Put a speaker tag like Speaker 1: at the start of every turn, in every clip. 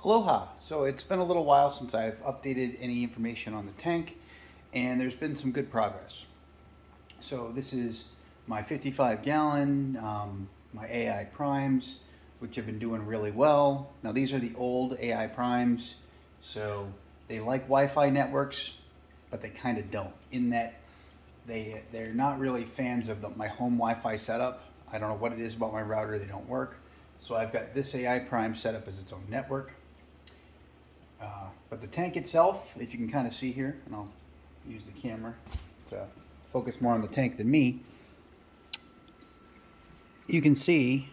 Speaker 1: Aloha. So it's been a little while since I've updated any information on the tank, and there's been some good progress. So this is my 55 gallon, my AI primes, which have been doing really well. Now these are the old AI primes, so they like Wi-Fi networks, but they kind of don't, in that they're not really fans of my home Wi-Fi setup. I don't know what it is about my router, they don't work. So I've got this AI prime set up as its own network. But the tank itself, as you can kind of see here, and I'll use the camera to focus more on the tank than me, you can see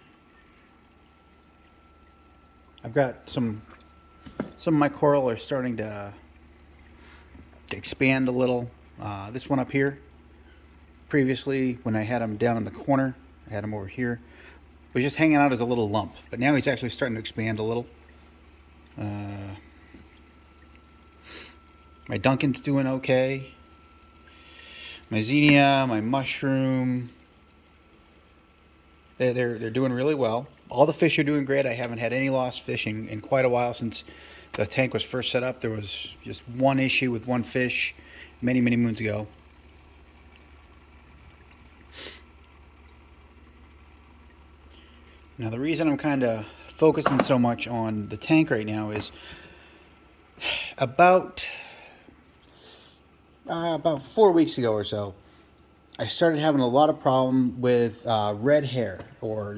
Speaker 1: I've got some of my coral are starting to expand a little. This one up here, previously when I had him down in the corner, I had him over here, was just hanging out as a little lump, but now he's actually starting to expand a little. My Duncan's doing okay. My zinnia, my mushroom, they're doing really well. All the fish are doing great. I haven't had any lost fish in quite a while since the tank was first set up. There was just one issue with one fish many moons ago. Now the reason I'm kind of focusing so much on the tank right now is about 4 weeks ago or so, I started having a lot of problem with red hair, or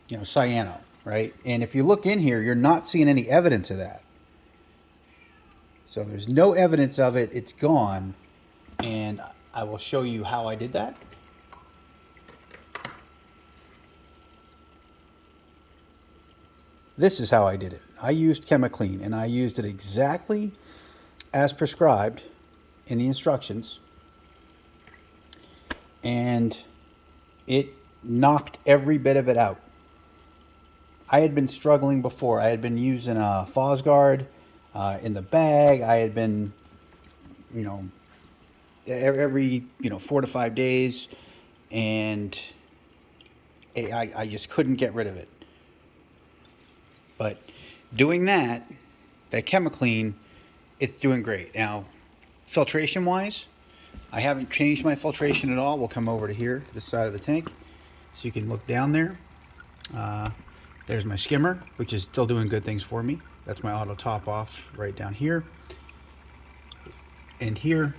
Speaker 1: cyano, right? And if you look in here, you're not seeing any evidence of that. So there's no evidence of it. It's gone, and I will show you how I did that. This is how I did it. I used ChemiClean, and I used it exactly as prescribed in the instructions, and it knocked every bit of it out. I had been struggling before. I had been using a Fosguard in the bag. I had been, every 4 to 5 days, and I just couldn't get rid of it. But doing that ChemiClean, it's doing great. Now, filtration wise, I haven't changed my filtration at all. We'll come over to here, to this side of the tank, so you can look down there. There's my skimmer, which is still doing good things for me. That's my auto top off right down here. And here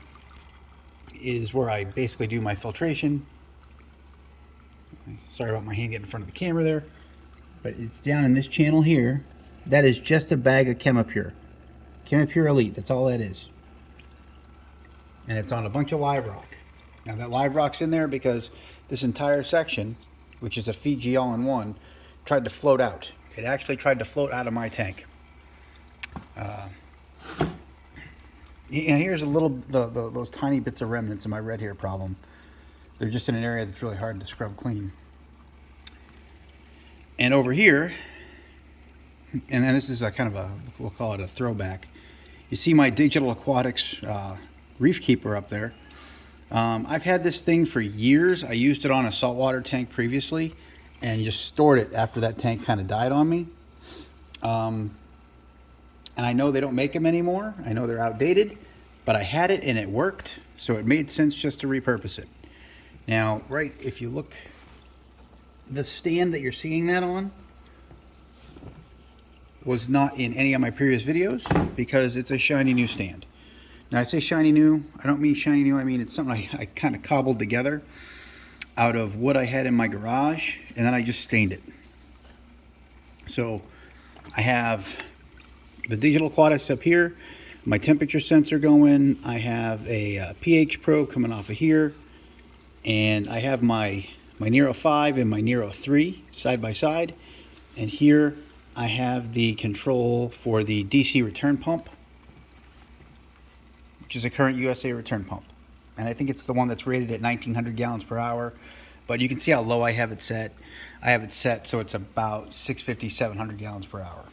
Speaker 1: is where I basically do my filtration. Sorry about my hand getting in front of the camera there, but it's down in this channel here. That is just a bag of ChemiPure. ChemiPure Elite, that's all that is. And it's on a bunch of live rock. Now that live rock's in there because this entire section, which is a Fiji all-in-one, tried to float out. It actually tried to float out of my tank. Here's a little, those tiny bits of remnants of my red hair problem. They're just in an area that's really hard to scrub clean. And over here, and then this is a kind of a, we'll call it a throwback. You see my Digital Aquatics Reef Keeper up there. I've had this thing for years. I used it on a saltwater tank previously and just stored it after that tank kind of died on me. And I know they don't make them anymore. I know they're outdated, but I had it and it worked, so it made sense just to repurpose it. Now, right, if you look, the stand that you're seeing that on was not in any of my previous videos because it's a shiny new stand. Now I say shiny new, I don't mean shiny new, I mean it's something I kind of cobbled together out of what I had in my garage, and then I just stained it. So I have the Digital Aquatics up here, my temperature sensor going, I have a pH probe coming off of here, and I have my Nero 5 and my Nero 3 side by side, and here I have the control for the DC return pump, which is a current USA return pump. And I think it's the one that's rated at 1900 gallons per hour, but you can see how low I have it set. I have it set so it's about 650, 700 gallons per hour.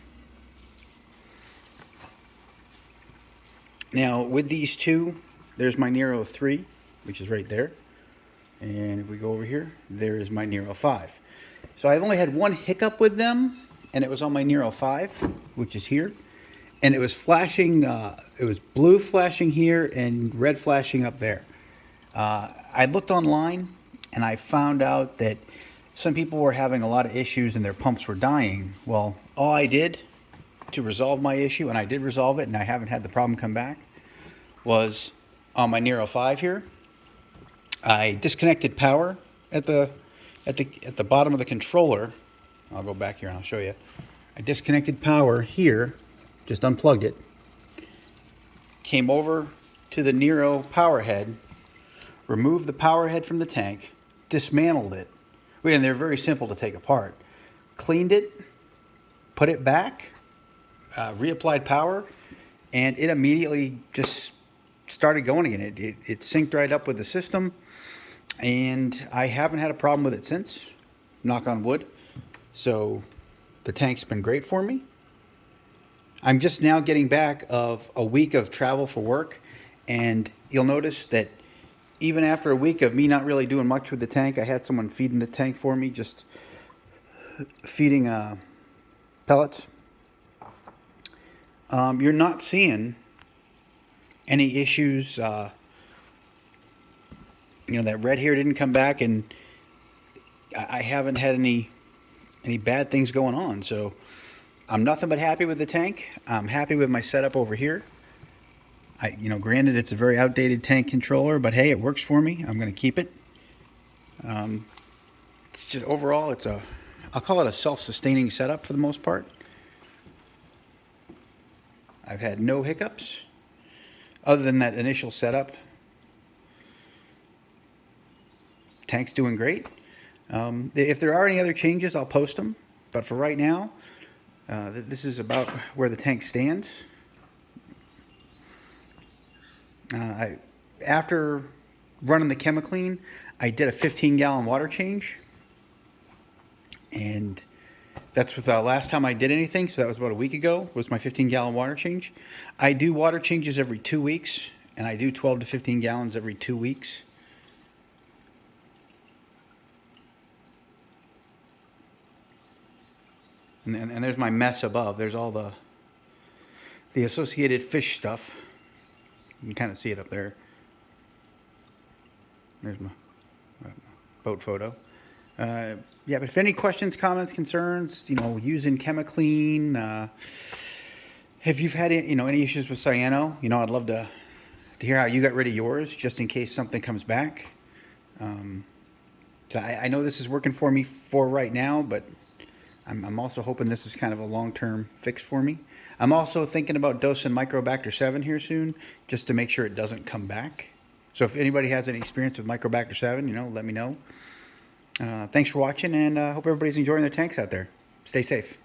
Speaker 1: Now with these two, there's my Nero 3, which is right there. And if we go over here, there is my Nero 5. So I've only had one hiccup with them, and it was on my Nero 5, which is here. And it was flashing, it was blue flashing here and red flashing up there. I looked online and I found out that some people were having a lot of issues and their pumps were dying. Well, all I did to resolve my issue, and I did resolve it and I haven't had the problem come back, was on my Nero 5 here, I disconnected power at the bottom of the controller. I'll go back here and I'll show you. I disconnected power here, just unplugged it, came over to the Nero power head, removed the power head from the tank, dismantled it. And they're very simple to take apart. Cleaned it, put it back, reapplied power, and it immediately just started going again. It synced right up with the system, and I haven't had a problem with it since, knock on wood. So the tank's been great for me. I'm just now getting back of a week of travel for work, and you'll notice that even after a week of me not really doing much with the tank, I had someone feeding the tank for me, just feeding pellets. You're not seeing any issues. That red hair didn't come back, and I haven't had any bad things going on. So I'm nothing but happy with the tank. I'm happy with my setup over here. Granted, it's a very outdated tank controller, but hey, it works for me. I'm going to keep it. It's just overall, I'll call it a self-sustaining setup for the most part. I've had no hiccups other than that initial setup. Tank's doing great. If there are any other changes, I'll post them. But for right now, this is about where the tank stands. After running the ChemiClean, I did a 15-gallon water change, and that's with the last time I did anything. So that was about a week ago. Was my 15-gallon water change. I do water changes every 2 weeks, and I do 12 to 15 gallons every 2 weeks. And there's my mess above. There's all the associated fish stuff. You can kind of see it up there. There's my boat photo. Yeah, but if any questions, comments, concerns, using ChemiClean, if you've had any issues with cyano, I'd love to hear how you got rid of yours, just in case something comes back. So I know this is working for me for right now, but I'm also hoping this is kind of a long-term fix for me. I'm also thinking about dosing Microbacter 7 here soon, just to make sure it doesn't come back. So if anybody has any experience with Microbacter 7, let me know. Thanks for watching, and hope everybody's enjoying their tanks out there. Stay safe.